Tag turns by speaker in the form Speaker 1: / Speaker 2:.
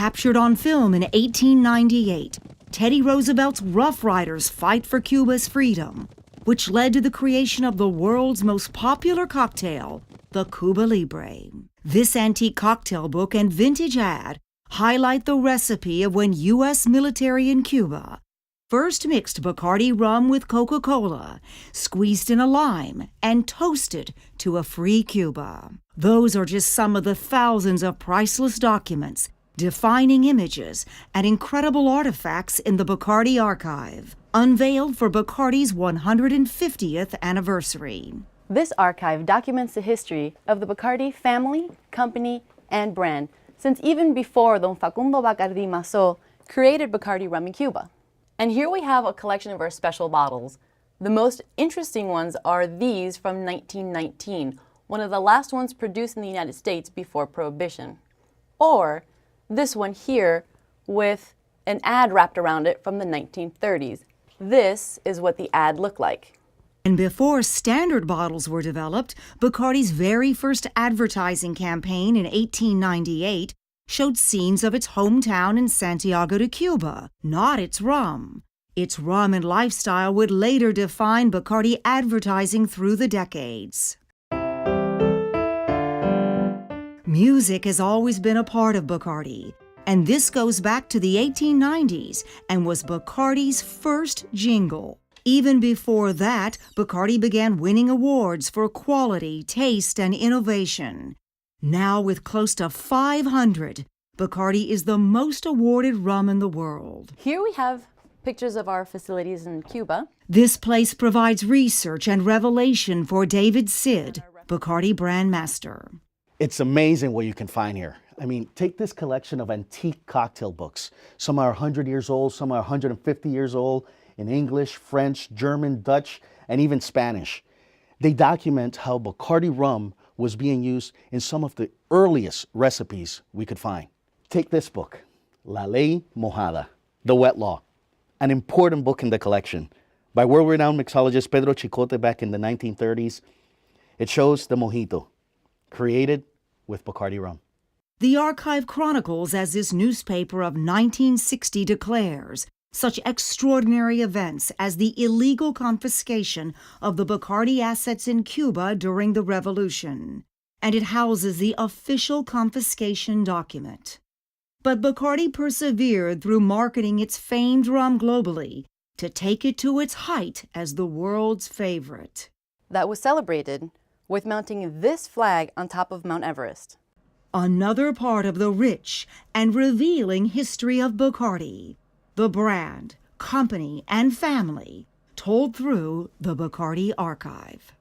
Speaker 1: Captured on film in 1898, Teddy Roosevelt's Rough Riders fight for Cuba's freedom, which led to the creation of the world's most popular cocktail, the Cuba Libre. This antique cocktail book and vintage ad highlight the recipe of when U.S. military in Cuba first mixed Bacardi rum with Coca-Cola, squeezed in a lime, and toasted to a free Cuba. Those are just some of the thousands of priceless documents, defining images, and incredible artifacts in the Bacardi archive, unveiled for Bacardi's 150th anniversary.
Speaker 2: This archive documents the history of the Bacardi family, company, and brand, since even before Don Facundo Bacardi Mazo created Bacardi rum in Cuba. And here we have a collection of our special bottles. The most interesting ones are these from 1919, one of the last ones produced in the United States before Prohibition. Or this one here with an ad wrapped around it from the 1930s. This is what the ad looked like.
Speaker 1: And before standard bottles were developed, Bacardi's very first advertising campaign in 1898 showed scenes of its hometown in Santiago de Cuba, not its rum. Its rum and lifestyle would later define Bacardi advertising through the decades. Music has always been a part of Bacardi, and this goes back to the 1890s and was Bacardi's first jingle. Even before that, Bacardi began winning awards for quality, taste, and innovation. Now, with close to 500, Bacardi is the most awarded rum in the world.
Speaker 2: Here we have pictures of our facilities in Cuba.
Speaker 1: This place provides research and revelation for David Sid, Bacardi brand master.
Speaker 3: It's amazing what you can find here. I mean, take this collection of antique cocktail books. Some are 100 years old, some are 150 years old, in English, French, German, Dutch, and even Spanish. They document how Bacardi rum was being used in some of the earliest recipes we could find. Take this book, La Ley Mojada, The Wet Law, an important book in the collection by world-renowned mixologist Pedro Chicote back in the 1930s. It shows the mojito, created with Bacardi rum.
Speaker 1: The archive chronicles, as this newspaper of 1960 declares, such extraordinary events as the illegal confiscation of the Bacardi assets in Cuba during the Revolution, and it houses the official confiscation document. But Bacardi persevered through marketing its famed rum globally to take it to its height as the world's favorite.
Speaker 2: That was celebrated with mounting this flag on top of Mount Everest.
Speaker 1: Another part of the rich and revealing history of Bacardi, the brand, company, and family, told through the Bacardi archive.